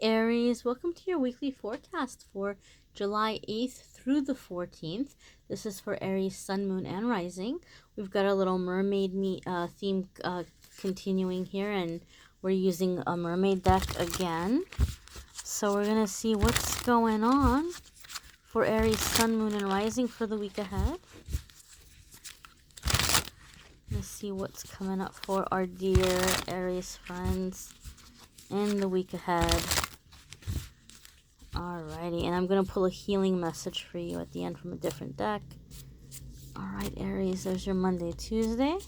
Aries, welcome to your weekly forecast for July 8th through the 14th. This is for Aries, Sun, Moon, and Rising. We've got a little mermaid theme continuing here, and we're using a mermaid deck again. So we're going to see what's going on for Aries, Sun, Moon, and Rising for the week ahead. Let's see what's coming up for our dear Aries friends in the week ahead. Alrighty, and I'm going to pull a healing message for you at the end from a different deck. Alright, Aries, there's your Monday, Tuesday,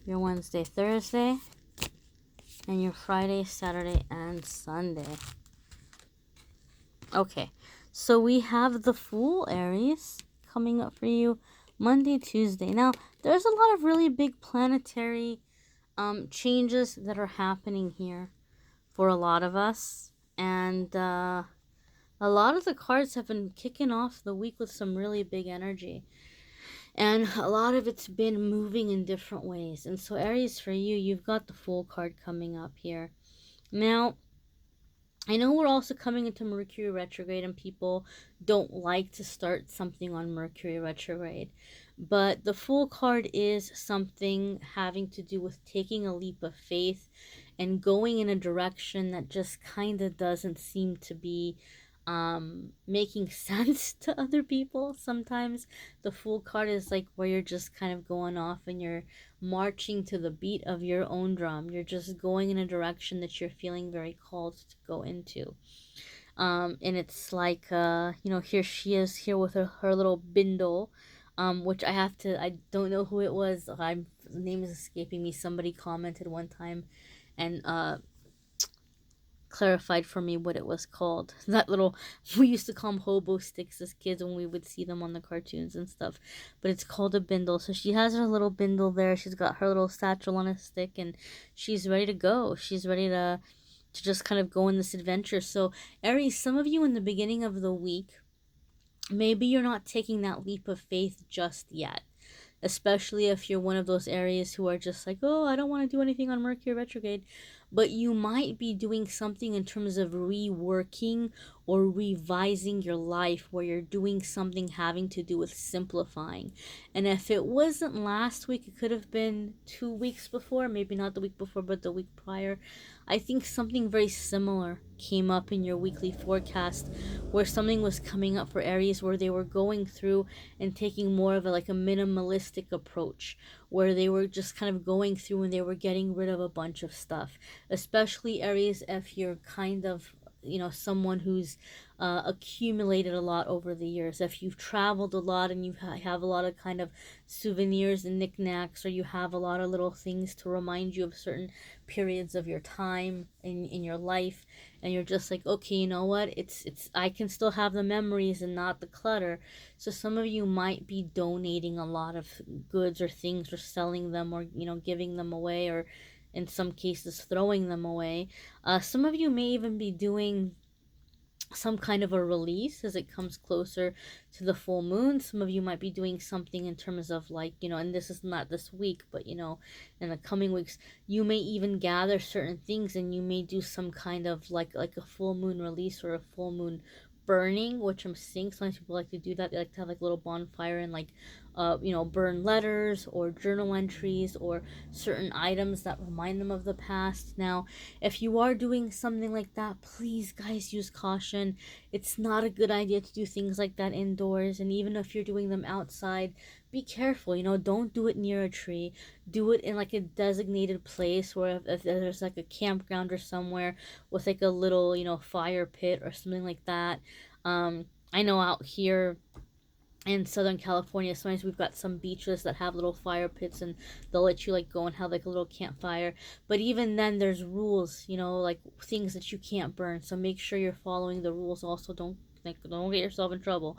your Wednesday, Thursday, and your Friday, Saturday, and Sunday. Okay, so we have the Fool, Aries, coming up for you Monday, Tuesday. Now, there's a lot of really big planetary changes that are happening here for a lot of us. And a lot of the cards have been kicking off the week with some really big energy. And a lot of it's been moving in different ways. And so Aries, for you, you've got the Fool card coming up here. Now, I know we're also coming into Mercury retrograde, and people don't like to start something on Mercury retrograde. But the Fool card is something having to do with taking a leap of faith and going in a direction that just kind of doesn't seem to be making sense to other people. Sometimes the Fool card is like where you're just kind of going off and you're marching to the beat of your own drum. You're just going in a direction that you're feeling very called to go into. And it's like, here she is here with her little bindle, which I don't know who it was. The name is escaping me. Somebody commented one time and clarified for me what it was called. That little, we used to call them hobo sticks as kids when we would see them on the cartoons and stuff, but it's called a bindle. So she has her little bindle there. She's got her little satchel on a stick, and she's ready to go. She's ready to just kind of go in this adventure. So Aries, some of you in the beginning of the week, maybe you're not taking that leap of faith just yet, especially if you're one of those Aries who are just like, oh, I don't want to do anything on Mercury retrograde. But you might be doing something in terms of reworking or revising your life, where you're doing something having to do with simplifying. And if it wasn't last week, it could have been 2 weeks before, maybe not the week before, but the week prior. I think something very similar came up in your weekly forecast, where something was coming up for Aries where they were going through and taking more of a minimalistic approach, where they were just kind of going through and they were getting rid of a bunch of stuff. Especially Aries, if you're kind of someone who's accumulated a lot over the years, if you've traveled a lot and you have a lot of kind of souvenirs and knickknacks, or you have a lot of little things to remind you of certain periods of your time in your life, and you're just like, okay, you know what, it's I can still have the memories and not the clutter. So some of you might be donating a lot of goods or things, or selling them, or giving them away, or in some cases throwing them away. Some of you may even be doing some kind of a release as it comes closer to the full moon. Some of you might be doing something in terms of and this is not this week, but in the coming weeks, you may even gather certain things, and you may do some kind of like a full moon release or a full moon burning, which I'm seeing sometimes people like to do that. They like to have a little bonfire and burn letters or journal entries or certain items that remind them of the past. Now, if you are doing something like that, please, guys, use caution. It's not a good idea to do things like that indoors, and even if you're doing them outside, be careful. Don't do it near a tree. Do it in a designated place, where if there's a campground or somewhere with a little fire pit or something like that. I know out here in Southern California, sometimes we've got some beaches that have little fire pits, and they'll let you go and have a little campfire. But even then, there's rules, things that you can't burn. So make sure you're following the rules. Also, don't get yourself in trouble.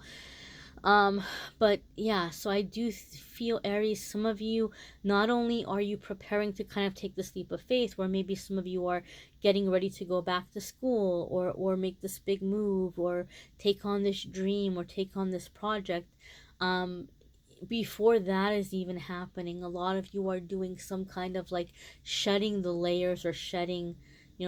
But yeah, so I do feel, Aries, some of you, not only are you preparing to kind of take this leap of faith, where maybe some of you are getting ready to go back to school, or make this big move, or take on this dream, or take on this project, before that is even happening, a lot of you are doing some kind of shedding the layers, or shedding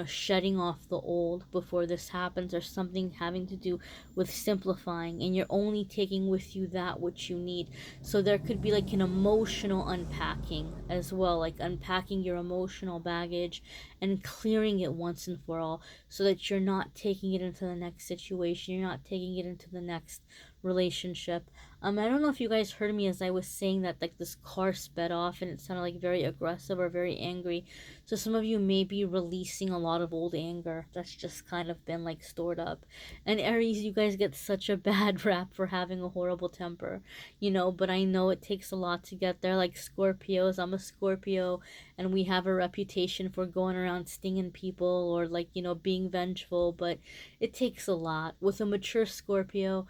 shedding off the old before this happens, or something having to do with simplifying, and you're only taking with you that which you need. So there could be like an emotional unpacking as well, like unpacking your emotional baggage and clearing it once and for all, so that you're not taking it into the next situation, you're not taking it into the next relationship. I don't know if you guys heard me as I was saying that, like, this car sped off and it sounded like very aggressive or very angry. So some of you may be releasing a lot of old anger that's just kind of been like stored up. And Aries, you guys get such a bad rap for having a horrible temper, but I know it takes a lot to get there. Like Scorpios, I'm a Scorpio, and we have a reputation for going around stinging people or, like, being vengeful, but it takes a lot. With a mature Scorpio,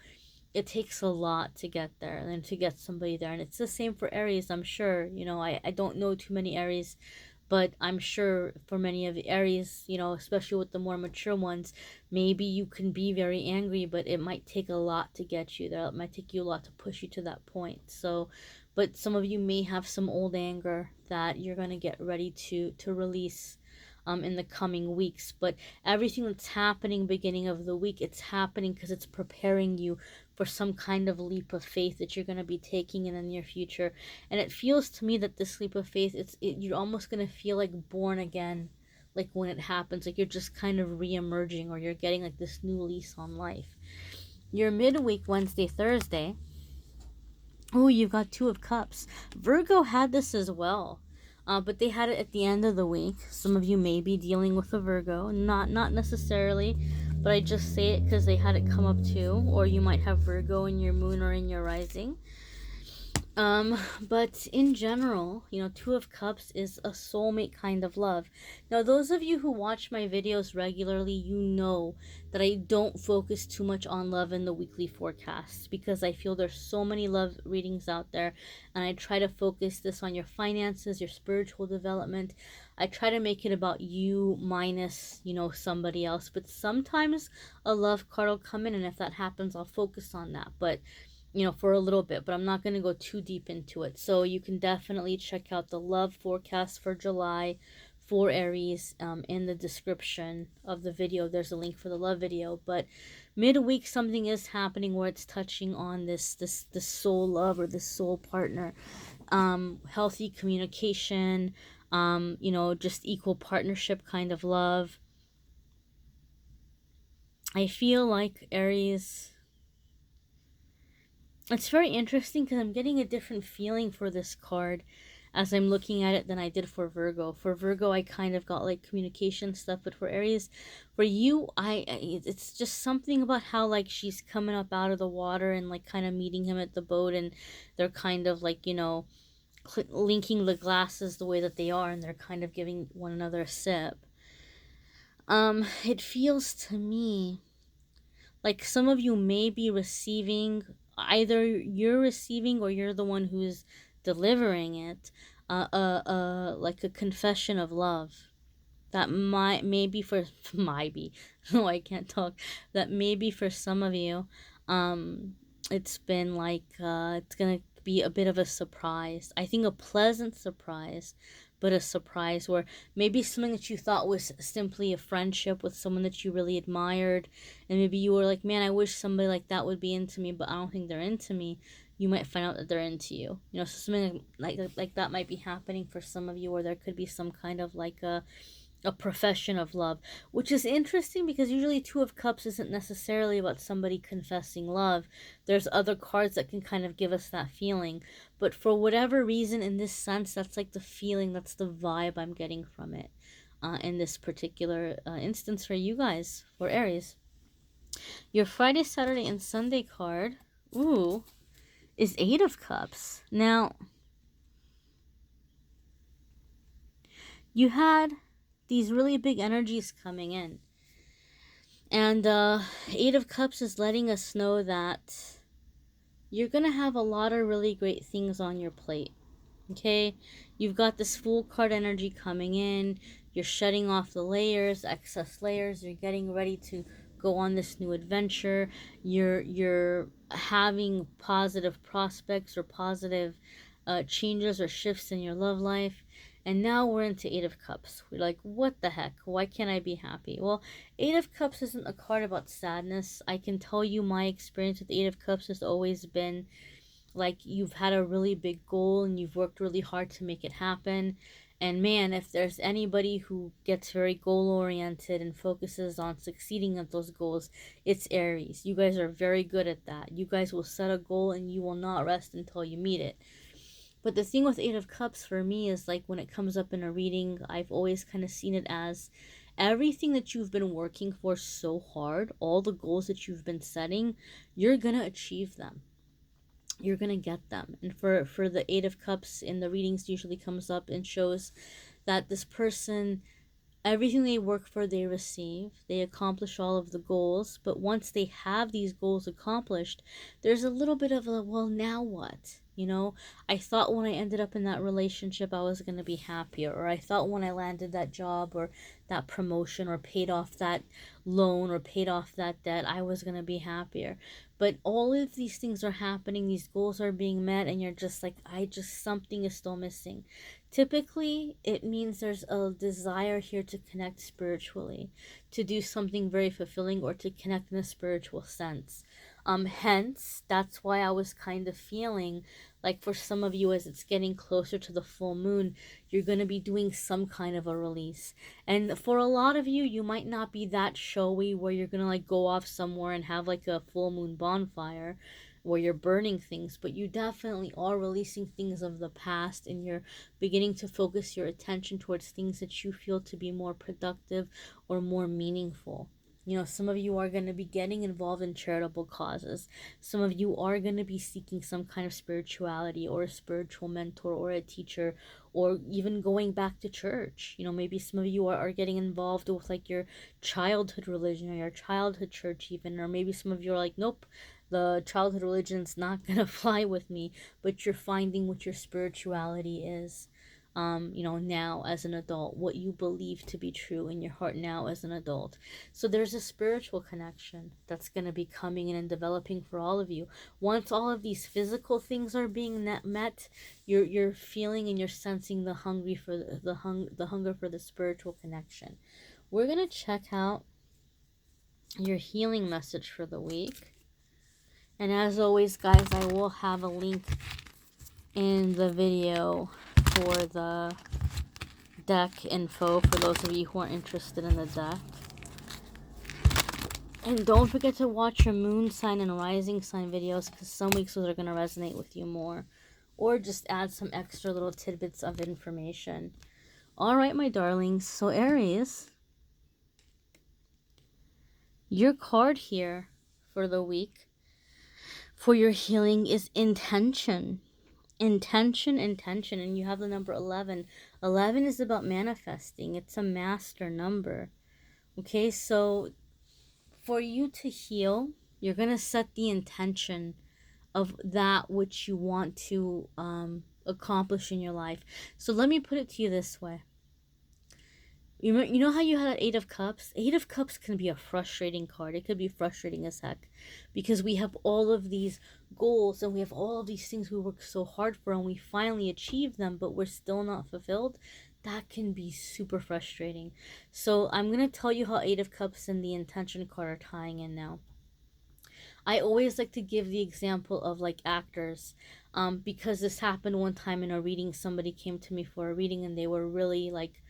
it takes a lot to get there and to get somebody there. And it's the same for Aries, I'm sure. I don't know too many Aries, but I'm sure for many of the Aries, especially with the more mature ones, maybe you can be very angry, but it might take a lot to get you there. It might take you a lot to push you to that point. So, but some of you may have some old anger that you're going to get ready to release in the coming weeks. But everything that's happening beginning of the week, it's happening because it's preparing you for some kind of leap of faith that you're going to be taking in the near future. And it feels to me that this leap of faith, you're almost going to feel like born again, like when it happens, like you're just kind of re-emerging, or you're getting like this new lease on life. Your midweek, Wednesday, Thursday, oh, you've got Two of Cups. Virgo had this as well. But they had it at the end of the week. Some of you may be dealing with a Virgo. Not necessarily, but I just say it because they had it come up too. Or you might have Virgo in your moon or in your rising. But in general, Two of Cups is a soulmate kind of love. Now, those of you who watch my videos regularly, you know that I don't focus too much on love in the weekly forecasts, because I feel there's so many love readings out there, and I try to focus this on your finances, your spiritual development. I try to make it about you minus, somebody else. But sometimes a love card will come in, and if that happens, I'll focus on that. But for a little bit, but I'm not going to go too deep into it. So you can definitely check out the love forecast for July for Aries in the description of the video. There's a link for the love video. But midweek, something is happening where it's touching on this soul love, or this soul partner. Healthy communication, just equal partnership kind of love. I feel like Aries, it's very interesting because I'm getting a different feeling for this card as I'm looking at it than I did for Virgo. For Virgo, I kind of got like communication stuff, but for Aries, for you, it's just something about how, like, she's coming up out of the water and like kind of meeting him at the boat, and they're kind of like, linking the glasses the way that they are, and they're kind of giving one another a sip. It feels to me like some of you may be receiving, either you're receiving or you're the one who's delivering it, like a confession of love that maybe for might be no, I can't talk, that maybe for some of you it's been like it's gonna be a bit of a surprise. I think a pleasant surprise, but a surprise where maybe something that you thought was simply a friendship with someone that you really admired, and maybe you were like, man, I wish somebody like that would be into me, but I don't think they're into me. You might find out that they're into you. So something like that might be happening for some of you, or there could be some kind of like a profession of love, which is interesting because usually Two of Cups isn't necessarily about somebody confessing love. There's other cards that can kind of give us that feeling, but for whatever reason, in this sense, that's like the feeling, that's the vibe I'm getting from it in this particular instance for you guys, for Aries. Your Friday, Saturday, and Sunday card, ooh, is Eight of Cups. Now, you had these really big energies coming in. And Eight of Cups is letting us know that you're going to have a lot of really great things on your plate. Okay? You've got this Fool card energy coming in. You're shutting off the layers, excess layers. You're getting ready to go on this new adventure. You're having positive prospects or positive changes or shifts in your love life. And now we're into Eight of Cups. We're like, what the heck? Why can't I be happy? Well, Eight of Cups isn't a card about sadness. I can tell you my experience with Eight of Cups has always been like you've had a really big goal and you've worked really hard to make it happen. And man, if there's anybody who gets very goal oriented and focuses on succeeding at those goals, it's Aries. You guys are very good at that. You guys will set a goal and you will not rest until you meet it. But the thing with Eight of Cups for me is like when it comes up in a reading, I've always kind of seen it as everything that you've been working for so hard, all the goals that you've been setting, you're going to achieve them. You're going to get them. And for the Eight of Cups in the readings usually comes up and shows that this person, everything they work for, they receive. They accomplish all of the goals. But once they have these goals accomplished, there's a little bit of a, well, now what? You know, I thought when I ended up in that relationship, I was going to be happier. Or I thought when I landed that job or that promotion or paid off that loan or paid off that debt, I was going to be happier. But all of these things are happening. These goals are being met. And you're just like, something is still missing. Typically, it means there's a desire here to connect spiritually, to do something very fulfilling or to connect in a spiritual sense. Hence, that's why I was kind of feeling like for some of you, as it's getting closer to the full moon, you're going to be doing some kind of a release. And for a lot of you, you might not be that showy where you're going to like go off somewhere and have like a full moon bonfire where you're burning things, but you definitely are releasing things of the past and you're beginning to focus your attention towards things that you feel to be more productive or more meaningful. You know, some of you are going to be getting involved in charitable causes. Some of you are going to be seeking some kind of spirituality or a spiritual mentor or a teacher or even going back to church. You know, maybe some of you are getting involved with like your childhood religion or your childhood church even, or maybe some of you are like, nope, the childhood religion's not going to fly with me, but you're finding what your spirituality is. You know, now as an adult, what you believe to be true in your heart now as an adult. So there's a spiritual connection that's going to be coming in and developing for all of you. Once all of these physical things are being met, you're feeling and you're sensing the hungry for the hunger for the spiritual connection. We're going to check out your healing message for the week. And as always, guys, I will have a link in the video for the deck info for those of you who are interested in the deck. And don't forget to watch your moon sign and rising sign videos, because some weeks those are going to resonate with you more. Or just add some extra little tidbits of information. Alright, my darlings. So Aries, your card here for the week for your healing is intention. Intention. And you have the number 11. 11 is about manifesting. It's a master number. Okay, so for you to heal, you're going to set the intention of that which you want to accomplish in your life. So let me put it to you this way. You know how you had that Eight of Cups? Eight of Cups can be a frustrating card. It could be frustrating as heck because we have all of these goals and we have all of these things we work so hard for and we finally achieve them, but we're still not fulfilled. That can be super frustrating. So I'm going to tell you how Eight of Cups and the intention card are tying in now. I always like to give the example of like actors, because this happened one time in a reading. Somebody came to me for a reading and they were really like,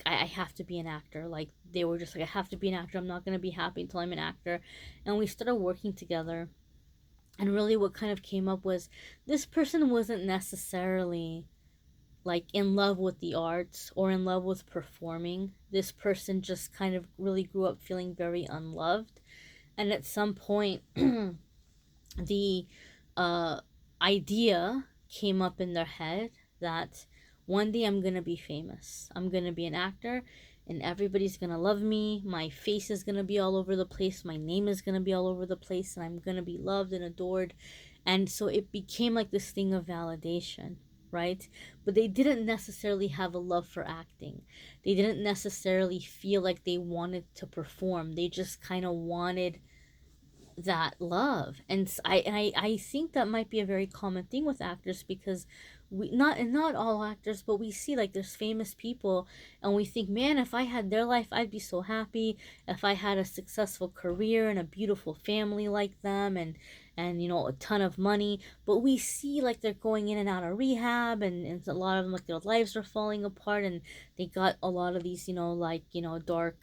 I have to be an actor. Like they were just like, I have to be an actor. I'm not going to be happy until I'm an actor. And we started working together. And really what kind of came up was this person wasn't necessarily like in love with the arts or in love with performing. This person just kind of really grew up feeling very unloved. And at some point, the idea came up in their head that one day I'm going to be famous. I'm going to be an actor and everybody's going to love me. My face is going to be all over the place. My name is going to be all over the place and I'm going to be loved and adored. And so it became like this thing of validation, right? But they didn't necessarily have a love for acting. They didn't necessarily feel like they wanted to perform. They just kind of wanted that love. And I think that might be a very common thing with actors, because we not all actors, but we see like there's famous people and we think, man, if I had their life, I'd be so happy. If I had a successful career and a beautiful family like them, and a ton of money. But we see like they're going in and out of rehab, and a lot of them, like, their lives are falling apart, and they got a lot of these, dark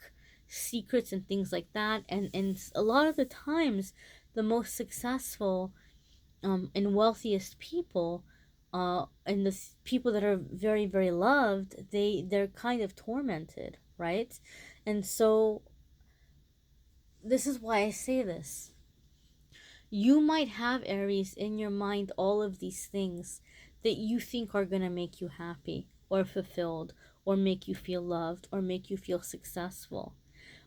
secrets and things like that. And a lot of the times the most successful and wealthiest people, and the people that are very, very loved, they're kind of tormented, right? And so this is why I say this. You might have, Aries, in your mind all of these things that you think are going to make you happy or fulfilled or make you feel loved or make you feel successful.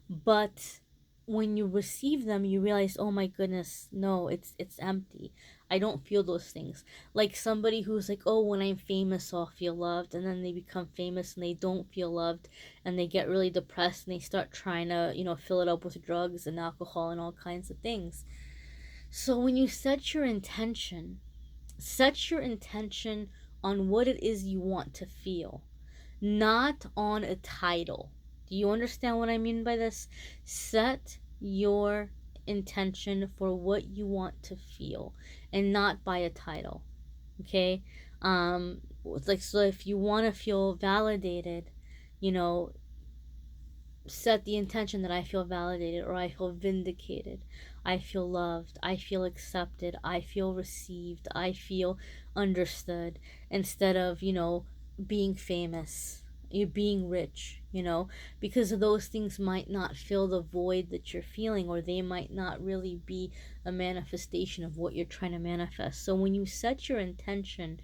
But when you receive them, you realize, oh my goodness, no, it's empty. I don't feel those things. Like somebody who's like, oh, when I'm famous, I'll feel loved, and then they become famous and they don't feel loved, and they get really depressed and they start trying to, fill it up with drugs and alcohol and all kinds of things. So when you set your intention on what it is you want to feel, not on a title. Do you understand what I mean by this? Set your intention for what you want to feel and not by a title. Okay? Like, so if you want to feel validated, you know, set the intention that I feel validated, or I feel vindicated, I feel loved, I feel accepted, I feel received, I feel understood, instead of, being famous, you being rich, because those things might not fill the void that you're feeling, or they might not really be a manifestation of what you're trying to manifest. So when you set your intention,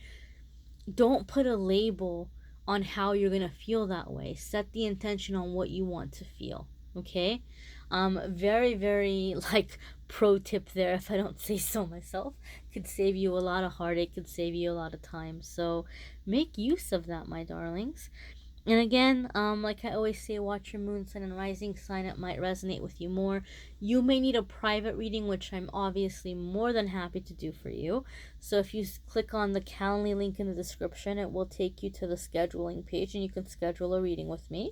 don't put a label on how you're going to feel that way. Set the intention on what you want to feel. Okay? Very, very, like, pro tip there, if I don't say so myself. Could save you a lot of heartache, could save you a lot of time. So make use of that, my darlings. And again, like I always say, watch your moon, sun, and rising sign. It might resonate with you more. You may need a private reading, which I'm obviously more than happy to do for you. So if you click on the Calendly link in the description, it will take you to the scheduling page, and you can schedule a reading with me.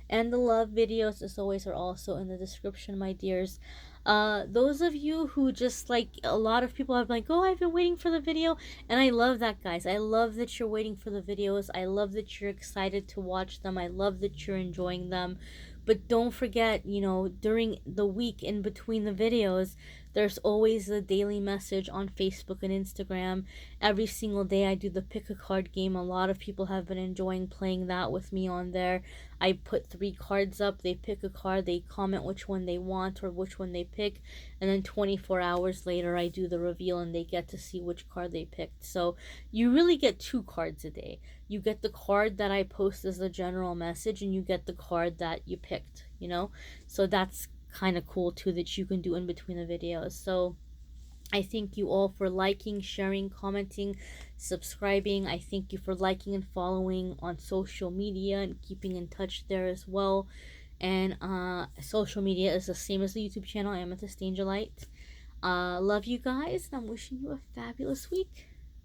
And the love videos, as always, are also in the description, my dears. Those of you who just, like, a lot of people have, like, oh, I've been waiting for the video, and I love that, guys. I love that you're waiting for the videos. I love that you're excited to watch them. I love that you're enjoying them. But don't forget, during the week in between the videos, there's always a daily message on Facebook and Instagram. Every single day I do the pick a card game. A lot of people have been enjoying playing that with me on there. I put 3 cards up. They pick a card. They comment which one they want or which one they pick. And then 24 hours later, I do the reveal and they get to see which card they picked. So you really get 2 cards a day. You get the card that I post as a general message, and you get the card that you picked, So that's kind of cool too, that you can do in between the videos. So I thank you all for liking, sharing, commenting, subscribing. I thank you for liking and following on social media and keeping in touch there as well. And social media is the same as the YouTube channel, Amethystangellight. Love you guys, and I'm wishing you a fabulous week.